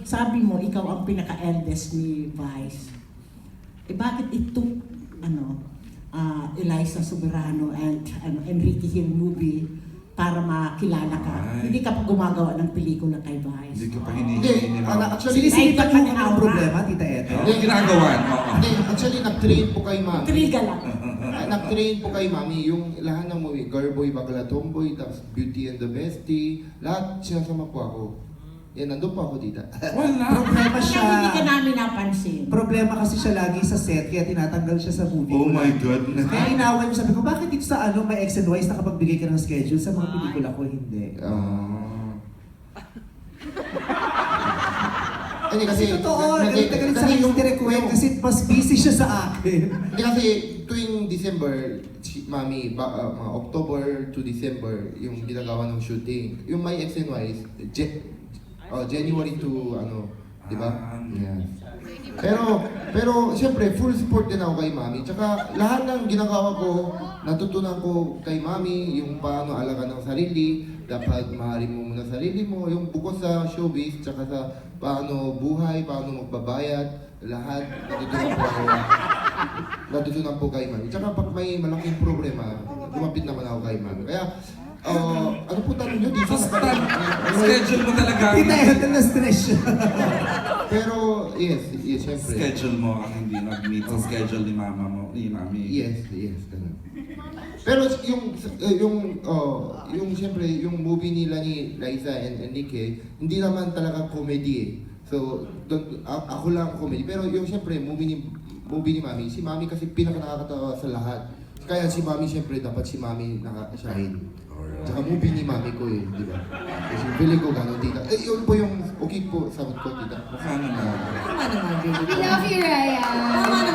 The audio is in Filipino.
sabi mo, ikaw ang pinaka-eldest ni Vice. Eh bakit it took, Eliza Soberano and Enrique Hill movie para makilala ka? Ay. Hindi ka pa gumagawa ng pelikula kay Vice. Hindi ka pa Hindi, hinihingi ni Ma'am. actually, Sinisipan Like mo ka ang pa problema, Tita Eto. Yung ginagawan, oo. hindi, actually, nag-train po kay Mami. Triga lang. Nag-train po kay Mami yung lahat ng movie, Girlboy, Bakla Tomboy, tapos Beauty and the Bestie, lahat sinasama po ako. Yan, nandun po ako, tita. Wala. Problema Kaya hindi ka siya. namin napansin. Problema kasi siya lagi sa set, kaya tinatanggal siya sa movie. Oh my goodness. Kaya inaway mo, sabi ko, bakit dito sa may X and Y's nakapagbigay ka ng schedule sa mga pelikula ko, hindi. Hindi kasi... Kasi totoo, galit sa akin yung direct kasi mas busy siya sa akin. Hindi kasi tuwing December, si Mami, mga October to December, yung ginagawa ng shooting. Yung My X and Y's, January to di ba? Yeah. Pero siyempre full support din ako kay Mami. Tsaka lahat ng ginagawa ko, natutunan ko kay Mami yung paano alaga ng sarili, dapat mahalin mo muna sarili mo, yung bukod sa showbiz, tsaka sa paano buhay, paano magbabayad, lahat natutunan po kay Mami. Tsaka pag may malaking problema, lumapit naman ako kay Mami. Kaya ano po tanong nyo dito? Schedule mo talaga. Tita Eto na stress siya. Pero, yes, siyempre. Schedule mo ang hindi nag-meet sa schedule ni mama mo, ni mami. Yes, ganun. Pero yung siyempre, yung movie nila ni Liza and Enrique, hindi naman talaga comedy eh. So, ako lang comedy. Pero yung siyempre, movie ni Mami, si Mami kasi pinaka-nakakatawa sa lahat. Kaya si Mami, siyempre, dapat si Mami nakashine. Tsaka movie ni Mami ko eh, di ba? Kasi feeling ko gano'n, tita. Yun po yung okay po, sagot ko, tita. Mukha naman. Tama naman, baby. We love you, Ryan. Tama